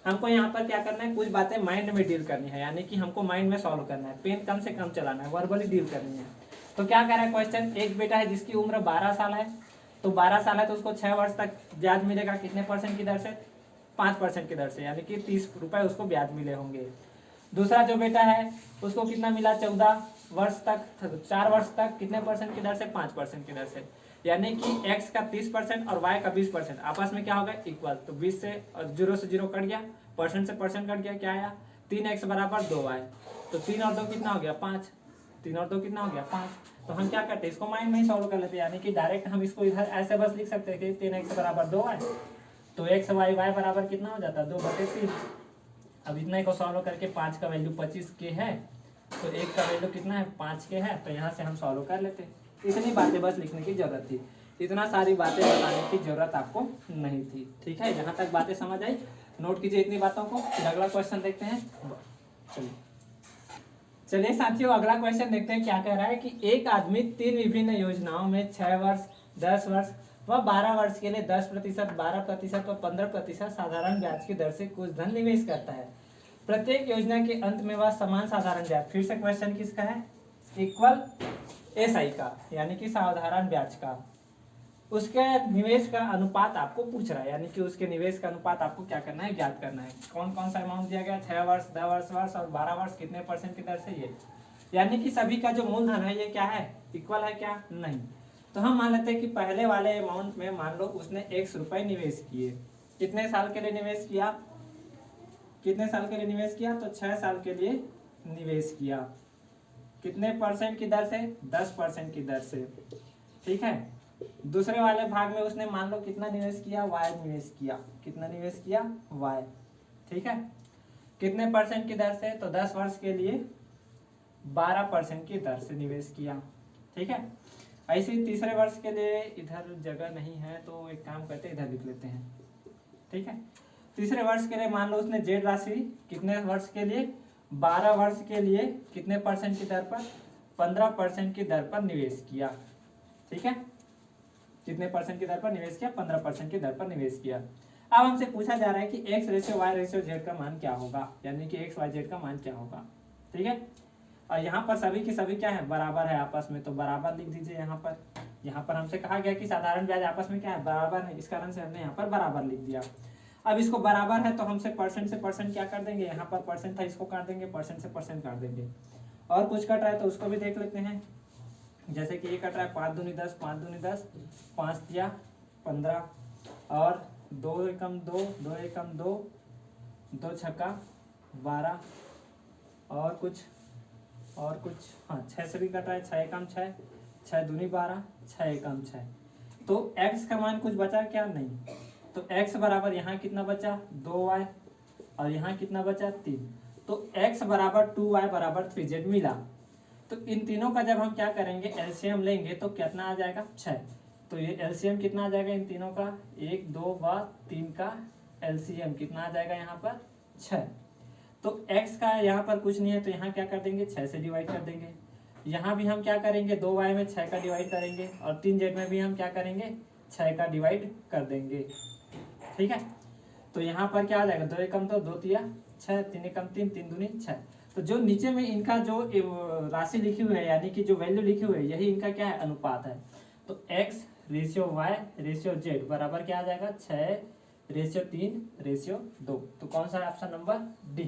हमको? यहाँ पर क्या करना है? कुछ बातें माइंड में डील करनी है, यानी कि हमको माइंड में सॉल्व करना है। पेन कम से कम चलाना है, वर्बली डील करनी है। तो क्या कह रहा है क्वेश्चन? एक बेटा है जिसकी उम्र 12 साल है, तो 12 साल है तो उसको 6 वर्ष तक ब्याज मिलेगा। कितने परसेंट की दर से? 5% की दर से, यानी कि 30 रुपए उसको ब्याज मिले होंगे। दूसरा जो बेटा है उसको कितना मिला 14 वर्ष तक, 4 वर्ष तक कितने परसेंट की दर से, 5% की दर से। यानी कि x का 30% और y का 20% आपस में क्या होगा, इक्वल। तो 20 से 0 से 0 कट गया, परसेंट से परसेंट कट गया, क्या आया 3x बराबर 2y। तो 3 और 2 कितना हो गया 5, 3 और 2 कितना हो गया 5। तो हम क्या करते हैं, इसको माइंड में ही सॉल्व कर लेते हैं, यानी कि डायरेक्ट हम इसको इधर ऐसे बस लिख सकते हैं कि 3x बराबर 2y। तो x y y बराबर कितना हो जाता है 2/3। अब इतना को सॉल्व करके 5 का वैल्यू 25 के है, तो 1 का वैल्यू कितना है 5 के है, तो यहाँ से हम सॉल्व कर लेते हैं। इतनी बातें बस लिखने की जरूरत थी, इतना सारी बातें बताने की जरूरत आपको नहीं थी। ठीक है, जहाँ तक बातें समझ आई नोट कीजिए इतनी बातों को। फिर अगला क्वेश्चन देखते हैं। चलिए साथियों, अगला क्वेश्चन देखते हैं क्या कह रहा है कि एक आदमी 3 विभिन्न योजनाओं में 6 वर्ष, 10 वर्ष व 12 वर्ष के लिए 10%, 12% व 15% साधारण ब्याज की दर से कुछ धन निवेश करता है। प्रत्येक योजना के अंत में वह समान साधारण ब्याज, फिर से क्वेश्चन किसका है, इक्वल SI का, यानी कि साधारण ब्याज का, उसके निवेश का अनुपात आपको पूछ रहा है। यानी कि उसके निवेश का अनुपात आपको क्या करना है, ज्ञात करना है। कौन कौन सा अमाउंट दिया गया, 6 वर्ष, 10 वर्ष और 12 वर्ष, कितने परसेंट की दर से, ये। यानी कि सभी का जो मूलधन है ये क्या है, इक्वल है क्या, नहीं। तो हम मान लेते हैं कि पहले वाले अमाउंट में मान लो उसने x रुपए निवेश किए, कितने साल के लिए निवेश किया, कितने साल के लिए निवेश किया, तो 6 साल के लिए निवेश किया। कितने परसेंट की दर से, 10% की दर से। ठीक है, दूसरे वाले भाग में उसने मान लो कितना निवेश किया, y निवेश किया, कितना निवेश किया, y। ठीक है, कितने परसेंट की दर से, तो 10 वर्ष के लिए 12% की दर से निवेश किया। ठीक है, ऐसे ही तीसरे वर्ष के लिए इधर जगह नहीं है तो एक काम करते इधर लिख लेते हैं। ठीक है, तीसरे वर्ष के लिए मान लो उसने जेड राशि कितने वर्ष के लिए, 12 वर्ष के लिए कितने परसेंट की दर पर, 15% की दर पर निवेश किया। ठीक है, कितने परसेंट की दर पर निवेश किया, 15% की दर पर निवेश किया। अब हमसे पूछा जा रहा है कि x ratio y ratio z का मान क्या होगा, यानी कि x y z का मान क्या होगा। ठीक है, और यहाँ पर सभी की सभी क्या है, बराबर है आपस में, तो बराबर लिख दीजिए। यहाँ पर हमसे कहा गया कि साधारण ब्याज आपस में क्या है, बराबर है, इस कारण से हमने यहाँ पर बराबर लिख दिया। अब इसको बराबर है तो हमसे परसेंट से परसेंट क्या कर देंगे, यहाँ पर परसेंट था इसको काट देंगे, परसेंट से परसेंट काट देंगे। और कुछ कट रहा है तो उसको भी देख लेते हैं। जैसे कि ये कट रहा है 5 दूनी 10, 5 दूनी 10, 5 दिया 15 और 2 एकम 2, 2 एकम 2, 2 छक्का 12 और कुछ हाँ 6 से भी कट रहा है, 6 एकम 6, 6 दूनी 12, 6 एकम 6। तो x का मान कुछ बचा क्या, नहीं। तो x बराबर यहाँ कितना बचा 2y और यहाँ कितना बचा 3। तो x बराबर 2y बराबर 3z मिला। तो इन तीनों का जब हम क्या करेंगे, एलसीएम लेंगे तो कितना आ जाएगा 6। तो ये एलसीएम कितना आ जाएगा इन तीनों का, 1 2 व 3 का एलसीएम कितना आ जाएगा यहाँ पर 6। तो x का यहाँ पर कुछ नहीं है तो यहाँ क्या कर देंगे, 6 से डिवाइड कर देंगे। यहाँ भी हम क्या करेंगे, 2y में 6 का डिवाइड करेंगे और 3z में भी हम क्या करेंगे, 6 का डिवाइड कर देंगे। ठीक है, तो यहाँ पर क्या आ जाएगा, 2 एकम 2, 2 तिया 6, 3 एकम 3, 3 दूनी 6। तो जो नीचे में इनका जो राशि लिखी हुई है, यानी कि जो वैल्यू लिखी हुई है, यही इनका क्या है, अनुपात है। तो x ratio y ratio z बराबर क्या आ जाएगा, 6 रेशियो 3 रेशियो 2। तो कौन सा है ऑप्शन नंबर डी।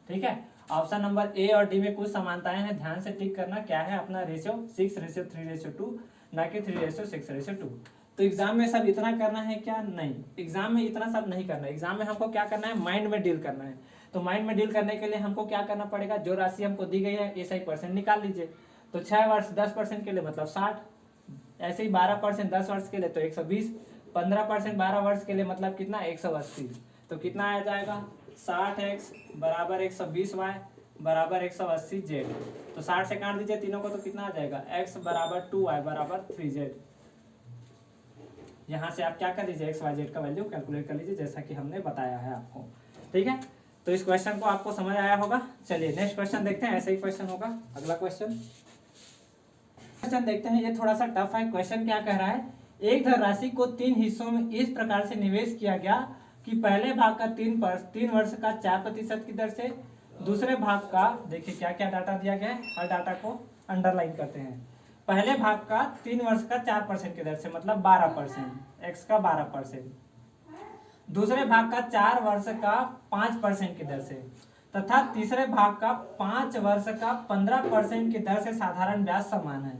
ठीक है, ऑप्शन नंबर ए और डी में कुछ समानताएं हैं, ध्यान से टिक करना। क्या है अपना रेशियो, 6 रेशियो 3 रेशियो 2, ना कि 3 रेशियो 6 रेशियो 2। तो एग्जाम में सब इतना करना है क्या, नहीं, एग्जाम में इतना सब नहीं करना है। एग्जाम में हमको क्या करना है, माइंड में डील करना है। तो माइंड में डील करने के लिए हमको क्या करना पड़ेगा, जो राशि हमको दी गई है ऐसा ही परसेंट निकाल लीजिए। तो 6 वर्ष 10% के लिए मतलब 60, ऐसे ही 12% 10 वर्ष के लिए तो 120, 15% 12 वर्ष के लिए मतलब कितना 180। तो कितना आ जाएगा, 60x बराबर 120y बराबर 180z। तो 60 से काट दीजिए तीनों को तो कितना आ जाएगा, x बराबर 2y बराबर 3z। यहाँ से आप क्या कर लीजिए, x y z का वैल्यू कैलकुलेट कर लीजिए जैसा कि हमने बताया है आपको। ठीक है, तो इस क्वेश्चन को आपको समझ आया होगा। चलिए नेक्स्ट क्वेश्चन देखते हैं, ऐसे ही क्वेश्चन होगा। अगला क्वेश्चन देखते हैं, ये थोड़ा सा टफ है। क्वेश्चन क्या कह रहा है, एक धन राशि को 3 हिस्सों में इस प्रकार से निवेश किया गया कि पहले भाग का 3 वर्ष का 4% की दर से, दूसरे भाग का, देखिए क्या क्या डाटा दिया गया है, हर डाटा को अंडरलाइन करते हैं। पहले भाग का 3 वर्ष का 4% की दर से मतलब 12%, x का 12%। दूसरे भाग का 4 वर्ष का 5% की दर से तथा तीसरे भाग का 5 वर्ष का 15% की दर से साधारण ब्याज समान है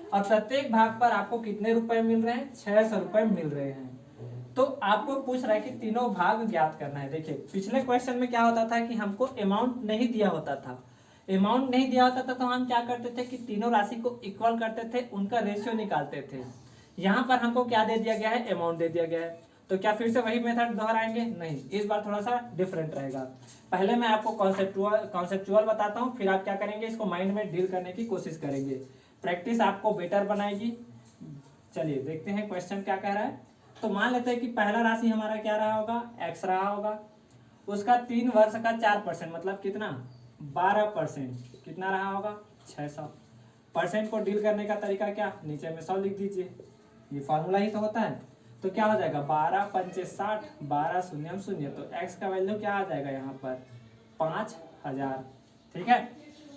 और प्रत्येक भाग पर आपको कितने रुपए मिल रहे हैं? 600 रुपए मिल रहे हैं। तो आपको पूछ रहा है कि तीनों भाग ज्ञात करना है। देखिए पिछले क्वेश्चन में क्या होता था कि हमको अमाउंट नहीं दिया होता था, अमाउंट नहीं दिया होता था तो हम क्या करते थे कि तीनों राशि को इक्वल करते थे, उनका रेशियो निकालते थे। यहाँ पर हमको क्या दे दिया गया है? अमाउंट दे दिया गया है। तो क्या फिर से वही मेथड दोहराएंगे? नहीं, इस बार थोड़ा सा डिफरेंट रहेगा। पहले मैं आपको कॉन्सेप्चुअल बताता हूँ, फिर आप क्या करेंगे? इसको माइंड में डील करने की कोशिश करेंगे। प्रैक्टिस आपको बेटर बनाएगी। चलिए देखते हैं क्वेश्चन क्या कह रहा है। तो मान लेते हैं कि पहला राशि हमारा क्या रहा होगा? x रहा होगा। उसका 3 वर्ष का 4% मतलब कितना? 12%। कितना रहा होगा? 600। परसेंट को डील करने का तरीका क्या? नीचे में 100 लिख दीजिए, ये फॉर्मूला ही तो होता है। तो क्या हो जाएगा? 12 पंचे 60, 12 शून्यम शून्य। तो x का वैल्यू क्या आ जाएगा यहाँ पर? 5000। ठीक है,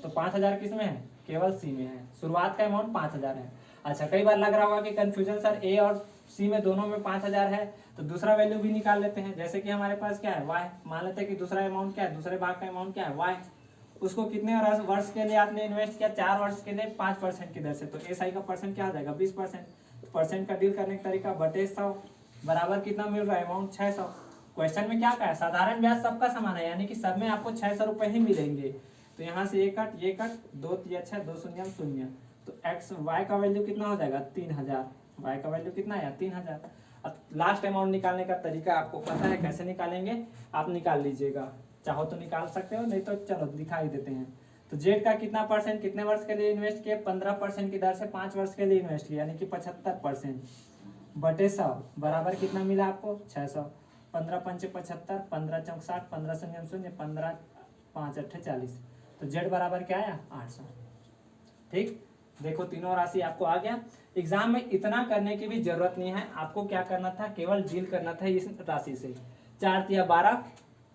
तो 5000 किस में है? केवल सी में है। शुरुआत का अमाउंट 5000 है। अच्छा, कई बार लग रहा होगा कि कंफ्यूजन सर ए और सी में दोनों में 5000 है, तो दूसरा वैल्यू भी निकाल लेते हैं। जैसे कि हमारे पास क्या है? y। मान लेते हैं कि दूसरा अमाउंट क्या है? दूसरे भाग का अमाउंट क्या है? y। उसको कितने वर्ष के लिए आपने इन्वेस्ट किया? 4 वर्ष के लिए 5% की दर से। तो एसआई का परसेंट क्या आ जाएगा? 20%। तो परसेंट का डील करने का तरीका बटे 100 बराबर कितना मिल रहा है? अमाउंट 600। क्वेश्चन में क्या कहा है? साधारण ब्याज सबका समान है, यानी कि सब में आपको 600 रुपए ही मिलेंगे। तो यहाँ से ये कट 2 3 6 2 शून्य शून्य। तो एक्स वाई का वैल्यू कितना हो जाएगा? 3000। वाई का वैल्यू कितना आया? 3000। अब लास्ट अमाउंट निकालने का तरीका आपको पता है, कैसे निकालेंगे? आप निकाल लीजिएगा, चाहो तो निकाल सकते हो, नहीं तो चलो दिखाई देते हैं। तो जेड का कितना परसेंट कितने वर्ष के लिए इन्वेस्ट किए? 15% की दर से 5 वर्ष के लिए इन्वेस्ट किया, यानी कि 75% बटे 100 बराबर कितना मिला आपको? 600। 15 पंचे 75, 15 चौक 60, 15 शून्य शून्य, 15 5 8 40। तो जेड बराबर क्या आया? 800। ठीक, देखो तीनों राशि आपको आ गया। एग्जाम में इतना करने की भी जरूरत नहीं है, आपको क्या करना था? केवल डील करना था इस राशि से। 4 तिया 12,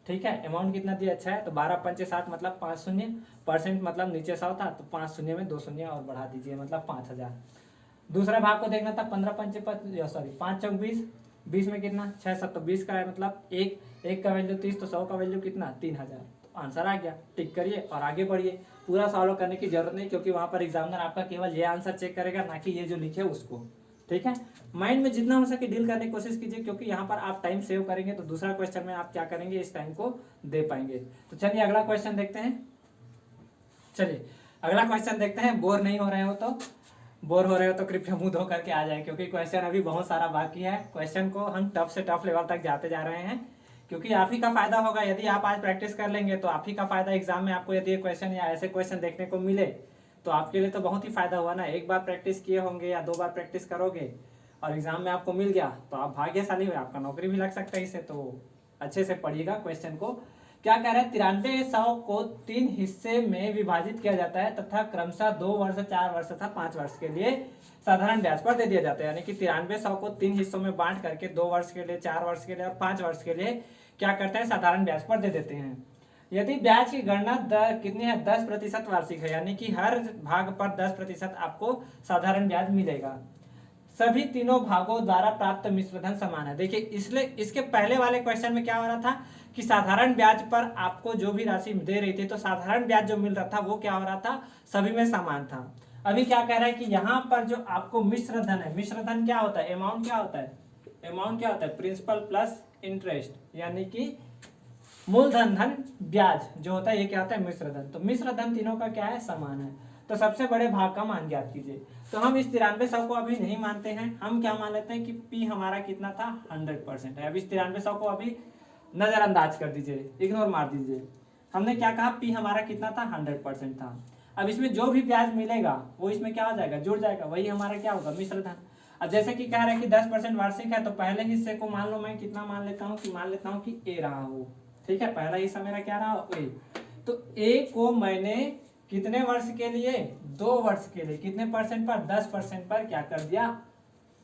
ठीक है। अमाउंट कितना दिया? अच्छा है। तो 12 पंचे 60 मतलब 5 शून्य, परसेंट मतलब नीचे 100 था, तो 5 शून्य में 2 शून्य और बढ़ा दीजिए, मतलब 5000। दूसरा भाग को देखना था 15 पंचे 5 चौक 20, 20 में कितना? 600। तो 20 का है मतलब एक का वैल्यू 30, तो 100 का वैल्यू कितना? 3000। तो आंसर आ गया। टिक करिए और आगे बढ़िए। पूरा सॉल्व करने की जरूरत नहीं, क्योंकि वहां पर एग्जामिनर आपका केवल ये आंसर चेक करेगा, ना कि ये जो लिखे उसको। ठीक है, माइंड में जितना हो सके डील करने की कोशिश कीजिए, क्योंकि यहाँ पर आप टाइम सेव करेंगे तो दूसरा क्वेश्चन में आप क्या करेंगे? इस टाइम को दे पाएंगे। तो चलिए अगला क्वेश्चन देखते हैं। चलिए अगला क्वेश्चन देखते हैं। बोर नहीं हो रहे हो तो कृपया मुंह धो करके आ जाए, क्योंकि क्वेश्चन अभी बहुत सारा बाकी है। क्वेश्चन को हम टफ से टफ लेवल तक जाते जा रहे हैं, क्योंकि आप ही का फायदा होगा। यदि आप आज प्रैक्टिस कर लेंगे तो आप ही का फायदा एग्जाम में आपको यदि ये क्वेश्चन या ऐसे क्वेश्चन देखने को मिले तो आपके लिए तो बहुत ही फायदा हुआ ना। एक बार प्रैक्टिस किए होंगे या 2 बार प्रैक्टिस करोगे और एग्जाम में आपको मिल गया तो आप भाग्यशाली हुए, आपका नौकरी भी लग सकता है इससे। तो अच्छे से पढ़िएगा क्वेश्चन को। क्या कह रहे हैं? 9300 को 3 हिस्से में विभाजित किया जाता है तथा क्रमशः 2 वर्ष, 4 वर्ष तथा 5 वर्ष के लिए साधारण ब्याज पर दे दिया जाता है। यानी कि 9300 को 3 हिस्सों में बांट करके 2 वर्ष के लिए, 4 वर्ष के लिए और 5 वर्ष के लिए क्या करते हैं? साधारण ब्याज पर दे देते हैं। यदि ब्याज की गणना कितनी है? 10% वार्षिक है, यानी कि हर भाग पर 10% आपको साधारण ब्याज मिलेगा। सभी तीनों भागों द्वारा प्राप्त मिश्र धन समान है। देखिए इसलिए इसके पहले वाले क्वेश्चन में क्या हो रहा था कि साधारण ब्याज पर आपको जो भी राशि दे रही थी, तो साधारण ब्याज जो मिल रहा था वो क्या हो रहा था? सभी में समान था। अभी क्या कह रहा है कि यहाँ पर जो आपको मिश्र धन है, मिश्र धन क्या होता है? अमाउंट क्या होता है? अमाउंट क्या होता है? प्रिंसिपल प्लस इंटरेस्ट, यानी कि मूलधन धन ब्याज जो होता है, ये क्या होता है? मिश्र धन। तो मिश्र धन तीनों का क्या है? समान है। तो सबसे बड़े भाग का मान ज्ञात कीजिए। तो हम इस 9300 को अभी नहीं मानते हैं, हम क्या मान लेते हैं कि P हमारा कितना था? 100% है। अब इस 9300 को अभी नजरअंदाज कर दीजिए, इग्नोर मार दीजिए। हमने क्या कहा? P हमारा कितना था? 100% था। अब इसमें जो भी ब्याज मिलेगा वो इसमें क्या हो जाएगा? जुड़ जाएगा। वही हमारा क्या होगा? मिश्र धन। अब जैसे कि कह रहा है कि 10% वार्षिक है, तो पहले हिस्से को मान लो मैं कितना मान लेता हूँ कि A रहा हो। ठीक है, पहला हिस्सा मेरा क्या रहा? A। तो A को मैंने कितने वर्ष के लिए? 2 वर्ष के लिए। कितने परसेंट पर? 10% पर क्या कर दिया?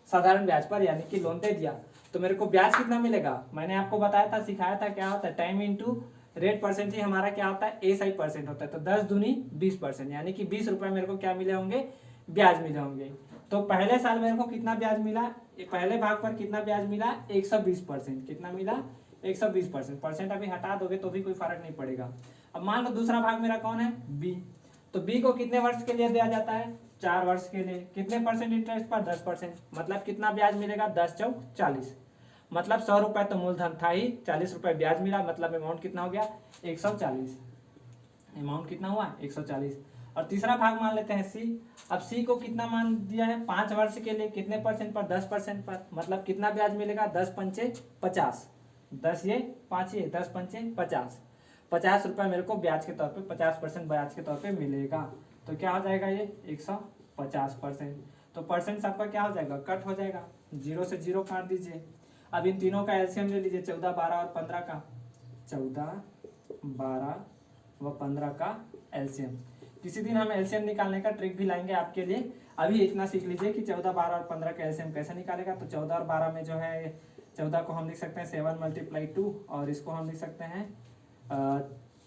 साधारण ब्याज पर, यानी कि लोन दे दिया। तो मेरे को ब्याज कितना मिलेगा? मैंने आपको बताया था, सिखाया था, क्या होता है? टाइम इंटू रेट परसेंट ही हमारा क्या होता है? एसआई परसेंट होता है। तो 10 दूनी 20%, यानी कि 20 रुपए मेरे को क्या मिले होंगे? ब्याज मिले होंगे। तो पहले साल मेरे को कितना ब्याज मिला? पहले भाग पर कितना ब्याज मिला? 120%। कितना मिला? 120%। परसेंट अभी हटा दोगे तो भी कोई फर्क नहीं पड़ेगा। अब मान लो दूसरा भाग मेरा कौन है, बी। तो बी को कितने वर्ष के लिए दिया जाता है, 4 वर्ष के लिए। कितने परसेंट इंटरेस्ट पर, 10%। मतलब कितना ब्याज मिलेगा, 10 चौक 40। मतलब 100 रुपए तो मूलधन था ही, 40 रुपए ब्याज मिला, मतलब अमाउंट कितना हो गया, 140। अमाउंट कितना हुआ, 140। और तीसरा भाग मान लेते हैं सी। अब सी को कितना मान दिया है, 5 वर्ष के लिए। कितने परसेंट पर, 10% पर। मतलब कितना ब्याज मिलेगा, 10 पंचे 50। 10 ये 5 ये 10 पंचे 50। 50 रुपये मेरे को ब्याज के तौर पे, 50% ब्याज के तौर पे मिलेगा। तो क्या हो जाएगा ये 150%। तो परसेंट आपका क्या हो जाएगा, कट हो जाएगा, 0 से 0 काट दीजिए। अब इन तीनों का एलसीएम ले लीजिए, 14, 12 और 15 का। 14, 12 व 15 का एलसीएम। किसी दिन हम एलसीएम निकालने का ट्रिक भी लाएंगे आपके लिए। अभी इतना सीख लीजिए कि 14, 12 और 15 का एलसीएम कैसे निकालेगा। तो 14 और 12 में जो है, 14 को हम लिख सकते हैं 7 × 2, और इसको हम लिख सकते हैं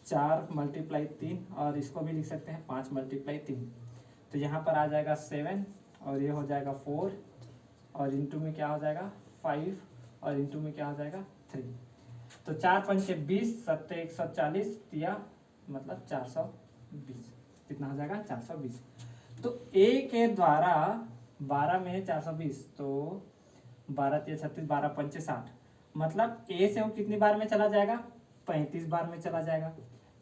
4 × 3, और इसको भी लिख सकते हैं 5 × 3। तो यहाँ पर आ जाएगा 7, और ये हो जाएगा 4, और इंटू में क्या हो जाएगा 5, और इंटू में क्या हो जाएगा 3। तो 4 पंचे 20, 7 140, तिया मतलब 420। कितना हो जाएगा, 420। तो ए के द्वारा 12 में 420, तो 12 तिया 36, 12 पंचे 60। मतलब ए से वो कितनी बार में चला जाएगा, 35 बार में चला जाएगा।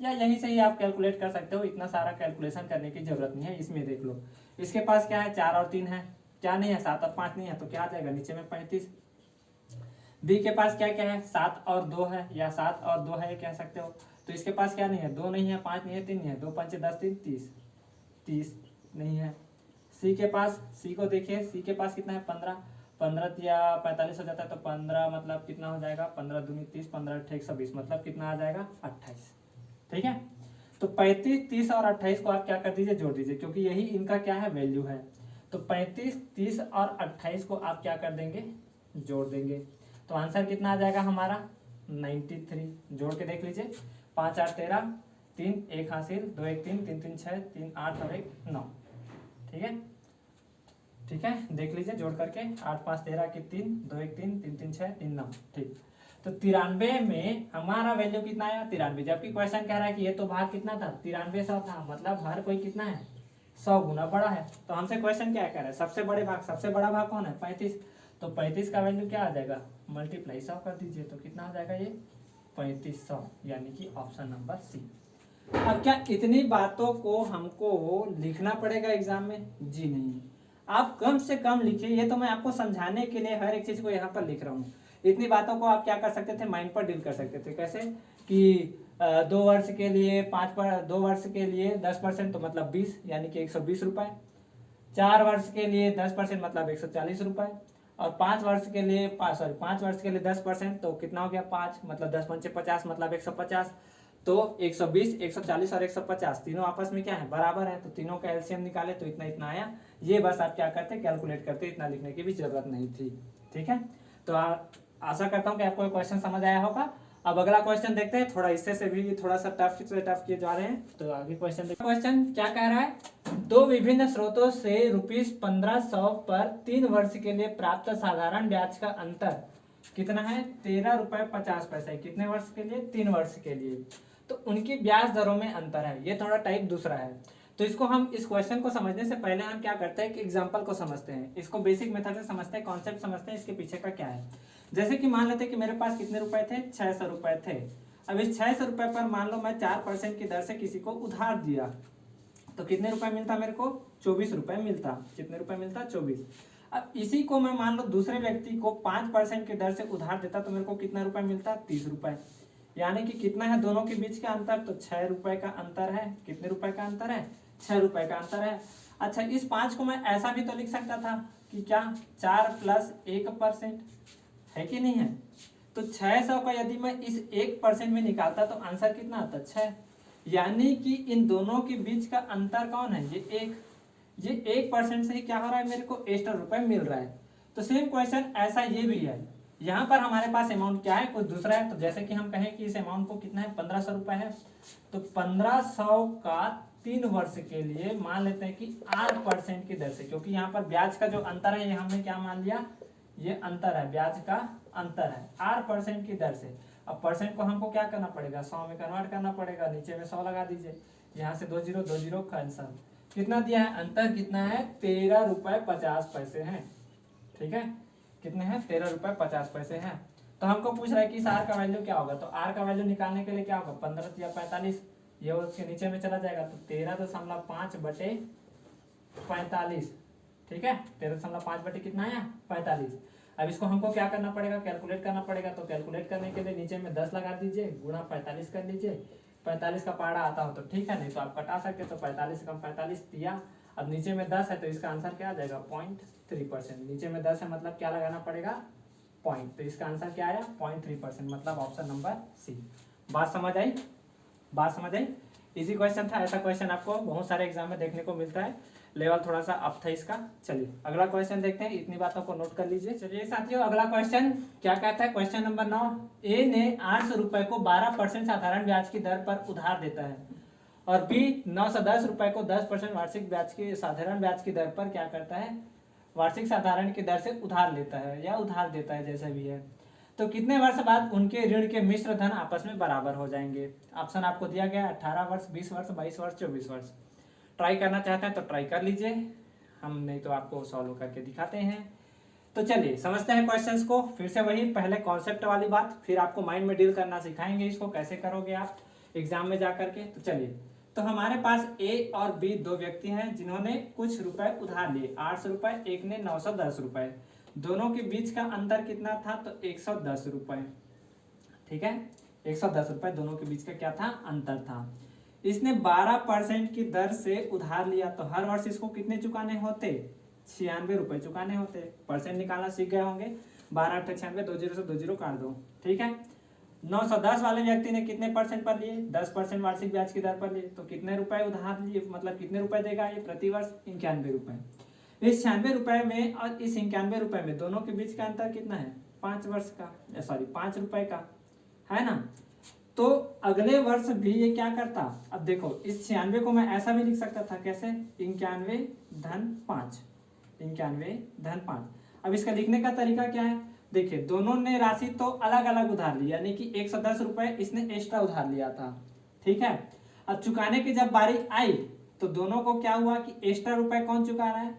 या यहीं से ही आप कैलकुलेट कर सकते हो, इतना सारा कैलकुलेशन करने की जरूरत नहीं है। इसमें देख लो, इसके पास क्या है, 4 और 3 है, क्या नहीं है, 7 और 5 नहीं है, तो क्या आ जाएगा नीचे में 35। बी के पास क्या क्या है, 7 और 2 है, या 7 और 2 है कह सकते हो। तो इसके पास क्या नहीं है, 2 नहीं है, 5 नहीं है, 3 नहीं है, 2 पंचे 10, 3 30, 30 नहीं है। सी के पास, सी को देखिए, सी के पास कितना है, 15, 15 या 45 हो जाता है, तो 15 मतलब कितना हो जाएगा, 15 दूनी 30, 15 अट्ठाईस 120, मतलब कितना आ जाएगा 28। ठीक है, तो 35, 30 और 28 को आप क्या कर दीजिए, जोड़ दीजिए, क्योंकि यही इनका क्या है, वैल्यू है। तो 35, 30 और 28 को आप क्या कर देंगे, जोड़ देंगे। तो आंसर कितना आ जाएगा हमारा 93। जोड़ के देख लीजिए, 5 8 13, 3 1 हासिल, 2 1 3, 3 3 6, 3 8 और 1 9। ठीक है, ठीक है, देख लीजिए जोड़ करके, 8 5 13 की 3, 2 1 3, 3 3 6, 3 9। ठीक, तो 93 में हमारा वैल्यू कितना आया, 93। जबकि क्वेश्चन कह रहा है कि ये तो भाग कितना था, 93 100 था, मतलब हर कोई कितना है, 100 गुना बड़ा है। तो हमसे क्वेश्चन क्या कह रहा है, सबसे बड़े भाग, सबसे बड़ा भाग कौन है, 35। तो 35 का वैल्यू क्या आ जाएगा, मल्टीप्लाई 100 कर दीजिए, तो कितना आ जाएगा ये 3500, यानी कि ऑप्शन नंबर सी। अब क्या इतनी बातों को हमको लिखना पड़ेगा एग्जाम में, जी नहीं, आप कम से कम लिखिए। ये तो मैं आपको समझाने के लिए हर एक चीज को यहाँ पर लिख रहा हूँ। इतनी बातों को आप क्या कर सकते थे, माइंड पर डील कर सकते थे। कैसे कि 2 वर्ष के लिए 2 वर्ष के लिए 10%, तो मतलब 20, यानी कि 120 रुपए। 4 वर्ष के लिए 10% मतलब 140 रुपए, और 5 वर्ष के लिए 5 वर्ष के लिए 10%, तो कितना हो गया 5, मतलब 10 पंचे 50, मतलब 150। तो 120, 140 और 150 तीनों आपस में क्या है, बराबर है। तो तीनों का एलसीएम निकाले तो इतना इतना आया। ये बस आप क्या करते, कैलकुलेट करते, इतना लिखने की भी जरूरत नहीं थी। ठीक है, तो आशा करता हूँ कि आपको क्वेश्चन समझ आया होगा। अब अगला क्वेश्चन देखते हैं, थोड़ा इससे से भी थोड़ा सा टफ से टफ किए जा रहे हैं। तो आगे क्वेश्चन देखते हैं। क्वेश्चन क्या कह रहा है, 2 विभिन्न स्रोतों से ₹1500 पर 3 वर्ष के लिए प्राप्त साधारण ब्याज का अंतर कितना है, 13 रुपए 50 पैसे। कितने वर्ष के लिए, 3 वर्ष के लिए। तो उनकी ब्याज दरों में अंतर है। ये थोड़ा टाइप दूसरा है। तो इसको हम, इस क्वेश्चन को समझने से पहले हम क्या करते हैं कि एग्जांपल को समझते हैं, इसको बेसिक मेथड से समझते हैं, कॉन्सेप्ट समझते हैं, इसके पीछे का क्या है। जैसे कि मान लेते हैं कि मेरे पास कितने रुपए थे, 600 रुपए थे। अब इस 600 रुपए पर मान लो मैं 4% की दर से किसी को उधार दिया, तो कितने रुपए मिलता मेरे को, 24 रुपए मिलता। कितने रुपए मिलता, 24। अब इसी को मैं मान लो दूसरे व्यक्ति को 5% की दर से उधार देता, तो मेरे को कितना रुपए मिलता, 30 रुपए। यानी कि कितना है दोनों के बीच का अंतर, तो 6 रुपए का अंतर है। कितने रुपए का अंतर है, 6 रुपए का अंतर है। अच्छा, इस 5 को मैं ऐसा भी तो लिख सकता था कि क्या, 4 + 1% है कि नहीं है। तो 600 का यदि मैं इस 1% में निकालता तो आंसर कितना आता, 6। यानी कि इन दोनों के बीच का अंतर कौन है, ये 1। ये 1% से ही क्या हो रहा है, मेरे को एक्स्ट्रा रुपए मिल रहा है। तो सेम क्वेश्चन ऐसा ये भी है। यहाँ पर हमारे पास अमाउंट क्या है, कुछ दूसरा है। तो जैसे कि हम कहें कि इस अमाउंट को कितना है, 1500 रुपए है। तो 1500 का 3 वर्ष के लिए मान लेते हैं कि 8% की दर से, क्योंकि यहाँ पर ब्याज का जो अंतर है ये हमने क्या मान लिया, ये अंतर है, ब्याज का अंतर है, 8% की दर से। अब परसेंट को हमको क्या करना पड़ेगा, 100 में कन्वर्ट करना पड़ेगा, नीचे में 100 लगा दीजिए, यहाँ से 2 जीरो कैंसल। कितना दिया है, अंतर कितना है, 13 रुपये 50 पैसे हैं। ठीक है, कितने हैं, 13 रुपये 50 पैसे हैं। तो हमको पूछ रहा है कि इस आर का वैल्यू क्या होगा, तो आर का वैल्यू निकालने के लिए क्या होगा, 15 या 45, ये उसके नीचे में चला जाएगा, तो 13.5/45। ठीक है, 13.5 कितना है, 45। अब इसको हमको क्या करना पड़ेगा, कैलकुलेट करना पड़ेगा। तो कैलकुलेट करने के लिए नीचे में 10 लगा दीजिए, गुणा 45 कर लीजिए। 45 का पहाड़ा आता हो तो ठीक है, नहीं तो आप कटा सकते। तो 45 से कम 45 दिया। अब नीचे में 10 है तो इसका आंसर क्या आ जाएगा, 0.3%। नीचे में 10 है मतलब क्या लगाना पड़ेगा, पॉइंट। तो इसका आंसर क्या आया, 0.3%, मतलब ऑप्शन नंबर सी। बात समझ आई, बात समझ आई। इजी क्वेश्चन था, ऐसा क्वेश्चन आपको बहुत सारे एग्जाम में देखने को मिलता है, लेवल थोड़ा सा अप था इसका। चलिए अगला क्वेश्चन देखते हैं, इतनी बातों को नोट कर लीजिए। चलिए साथियों, अगला क्वेश्चन क्या कहता है, क्वेश्चन नंबर 9। ए ने 800 रुपए को 12% साधारण ब्याज की दर पर उधार देता है और बी 910 रुपए को 10% वार्षिक ब्याज की साधारण ब्याज की दर पर क्या करता है, वार्षिक साधारण की दर से उधार लेता है या उधार देता है, जैसा भी है। तो कितने वर्ष बाद उनके ऋण के मिश्र धन आपस में बराबर हो जाएंगे। ऑप्शन आपको दिया गया 18 वर्ष, 20 वर्ष, 22 वर्ष, 24 वर्ष। ट्राई करना चाहते हैं तो ट्राई कर लीजिए, हम नहीं तो आपको सॉल्व करके दिखाते हैं। तो चलिए समझते हैं क्वेश्चंस को। फिर से वही पहले कॉन्सेप्ट वाली बात, फिर आपको माइंड में डील करना सिखाएंगे, इसको कैसे करोगे आप एग्जाम में जा करके। तो चलिए, तो हमारे पास ए और बी दो व्यक्ति हैं जिन्होंने कुछ रुपए उधार लिए, 800 रुपए, एक ने 910 रुपए। दोनों के बीच का अंतर कितना था, तो 110 रुपए। ठीक है, 110 रुपए दोनों के बीच का क्या था, अंतर था। इसने 12% की दर से उधार लिया, तो हर वर्ष इसको कितने चुकाने होते, 96 रुपए चुकाने होते। परसेंट निकालना सीख गए होंगे, 12 8 96, 2 जीरो से 2 जीरो काट दो। ठीक है, 910 वाले व्यक्ति ने कितने परसेंट पर लिए, 10% वार्षिक ब्याज की दर पर लिए। तो कितने रुपए उधार लिए, मतलब कितने रुपए देगा ये प्रति वर्ष, 91 रुपए। इस 96 रुपए में और इस 91 रुपए में दोनों के बीच का अंतर कितना है, 5 वर्ष का, सॉरी 5 रुपए का, है ना। तो अगले वर्ष भी ये क्या करता, अब देखो इस 96 को मैं ऐसा भी लिख सकता था, कैसे, 91 धन 5, 91 धन 5। अब इसका लिखने का तरीका क्या है, देखिए दोनों ने राशि तो अलग अलग उधार ली, यानी कि 110 रुपए इसने एक्स्ट्रा उधार लिया था। ठीक है, अब चुकाने की जब बारी आई तो दोनों को क्या हुआ कि एक्स्ट्रा रुपए कौन चुका रहा है,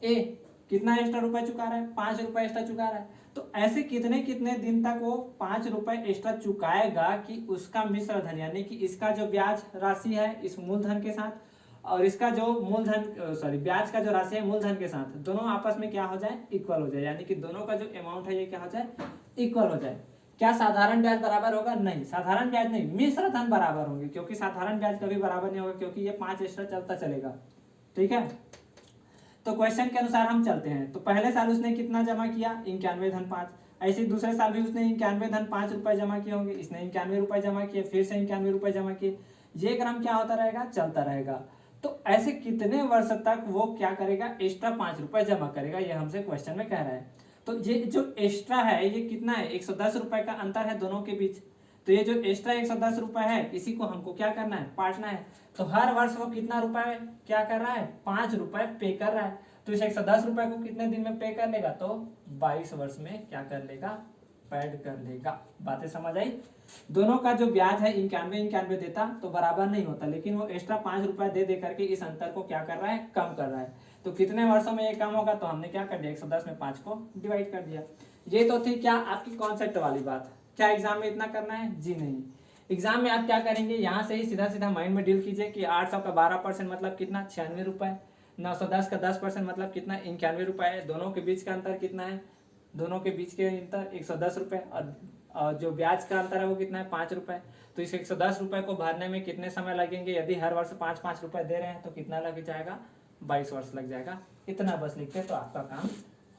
ए। कितना एक्स्ट्रा रुपए चुका रहा है, 5 रुपए एक्स्ट्रा चुका रहा है। तो ऐसे कितने कितने दिन तक वो 5 रुपए एक्स्ट्रा चुकाएगा कि उसका मिश्र धन, यानी कि इसका जो ब्याज राशि है इस मूलधन के साथ और इसका जो मूलधन, सॉरी ब्याज का जो राशि है मूलधन के साथ, दोनों आपस में क्या हो जाए, इक्वल हो जाए। यानी कि दोनों का जो अमाउंट है ये क्या हो जाए, इक्वल हो जाए। क्या साधारण ब्याज बराबर होगा, नहीं, साधारण ब्याज नहीं, मिश्र धन बराबर होंगे, क्योंकि साधारण ब्याज कभी बराबर नहीं होगा, क्योंकि ये 5 एक्स्ट्रा चलता चलेगा। ठीक है, तो क्वेश्चन के अनुसार हम चलते हैं। तो पहले साल उसने कितना जमा किया, 91 धन 5। ऐसे ही दूसरे साल भी उसने 91 धन 5 रुपए जमा किए होंगे, इसने 91 रुपए जमा किए, फिर से 91 रुपए जमा किए। ये क्रम क्या होता रहेगा, चलता रहेगा। तो ऐसे कितने वर्ष तक वो क्या करेगा, एक्स्ट्रा 5 रुपए जमा करेगा, ये हमसे क्वेश्चन में कह रहा है। तो ये जो एक्स्ट्रा है ये कितना है, 110 रुपए का अंतर है दोनों के बीच। तो ये जो एक्स्ट्रा 110 रुपए है इसी को हमको क्या करना है, बांटना है। तो हर वर्ष वो कितना रुपए क्या कर रहा है, 5 रुपए पे कर रहा है। तो इस 110 रुपए को कितने दिन में पे कर लेगा, तो 22 वर्ष में क्या कर लेगा, पेड कर लेगा। बातें समझ आई। दोनों का जो ब्याज है 91 देता तो बराबर नहीं होता, लेकिन वो एक्स्ट्रा 5 रुपए दे करके इस अंतर को क्या कर रहा है, कम कर रहा है। तो कितने वर्षों में ये कम होगा, तो हमने क्या कर दिया, 110 में 5 को डिवाइड कर दिया। ये तो थी क्या आपकी कॉन्सेप्ट वाली बात। क्या एग्जाम में इतना करना है, जी नहीं। एग्जाम में आप क्या करेंगे, यहाँ से ही सीधा सीधा माइंड में डील कीजिए कि 800 का 12% मतलब कितना, 96 रुपए। 910 का 10% मतलब कितना, 91 रुपए है। दोनों के बीच का अंतर कितना है, दोनों के बीच के अंतर 110 रुपए। और जो ब्याज का अंतर है वो कितना है, 5 रुपए। तो इस 110 रुपए को भरने में कितने समय लगेंगे, यदि हर वर्ष 5-5 रुपए दे रहे हैं तो कितना लग जाएगा, 22 वर्ष लग जाएगा। इतना बस लिखते तो आपका काम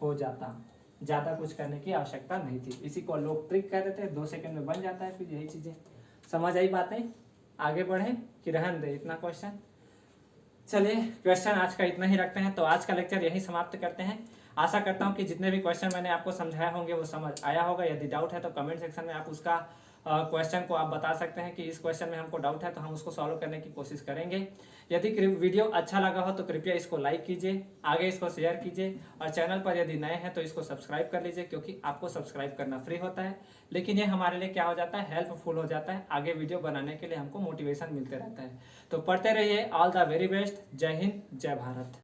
हो जाता, ज़्यादा कुछ करने की आवश्यकता नहीं थी। इसी को लोग ट्रिक कह देते हैं, 2 सेकंड में बन जाता है। फिर यही चीज़ें समझ आई। बातें आगे बढ़े कि रहन दे इतना क्वेश्चन। चलिए क्वेश्चन आज का इतना ही रखते हैं। तो आज का लेक्चर यही समाप्त करते हैं। आशा करता हूँ कि जितने भी क्वेश्चन मैंने आपको समझाया होंगे वो समझ आया होगा। यदि डाउट है तो कमेंट सेक्शन में आप उसका क्वेश्चन को आप बता सकते हैं कि इस क्वेश्चन में हमको डाउट है, तो हम उसको सॉल्व करने की कोशिश करेंगे। यदि वीडियो अच्छा लगा हो तो कृपया इसको लाइक कीजिए, आगे इसको शेयर कीजिए, और चैनल पर यदि नए हैं तो इसको सब्सक्राइब कर लीजिए, क्योंकि आपको सब्सक्राइब करना फ्री होता है, लेकिन ये हमारे लिए क्या हो जाता है, हेल्पफुल हो जाता है, आगे वीडियो बनाने के लिए हमको मोटिवेशन मिलते रहता है। तो पढ़ते रहिए। All the very best. जय हिंद, जय भारत।